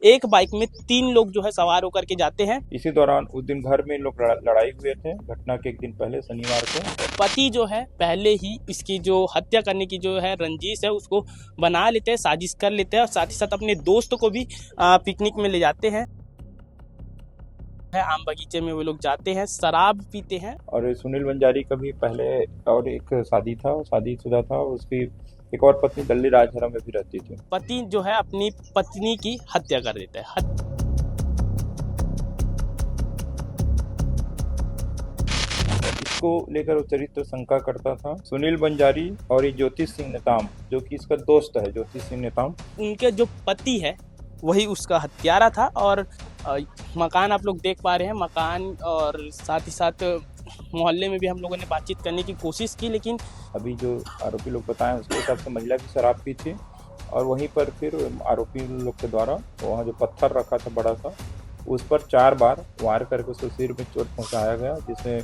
एक बाइक में 3 लोग जो है सवार होकर के जाते हैं। इसी दौरान उस दिन घर में इन लोग लड़ाई हुए थे। घटना के एक दिन पहले शनिवार को पति जो है पहले ही इसकी जो हत्या करने की जो है रंजिश है उसको बना लेते हैं, साजिश कर लेते हैं और साथ ही साथ अपने दोस्त को भी पिकनिक में ले जाते हैं। आम बगीचे में वो लोग जाते हैं, शराब पीते हैं। और सुनील बंजारी का भी पहले और एक शादीशुदा था। उसकी एक और पत्नी दिल्ली राजहरा में भी रहती थी। पति जो है अपनी पत्नी की हत्या कर देता है। इसको लेकर वो चरित्र शंका करता था। सुनील बंजारी और ये ज्योतिष सिंह नेताम जो कि इसका दोस्त है, ज्योतिष सिंह नेताम, उनके जो पति है वही उसका हत्यारा था। और मकान आप लोग देख पा रहे हैं, मकान और साथ ही साथ मोहल्ले में भी हम लोगों ने बातचीत करने की कोशिश की, लेकिन अभी जो आरोपी लोग बताएं उसके हिसाब से महिला की शराब पी थी। और वहीं पर फिर आरोपी लोग के द्वारा वहाँ जो पत्थर रखा था बड़ा सा, उस पर 4 बार वार करके उसको सिर में चोट पहुँचाया गया, जिसमें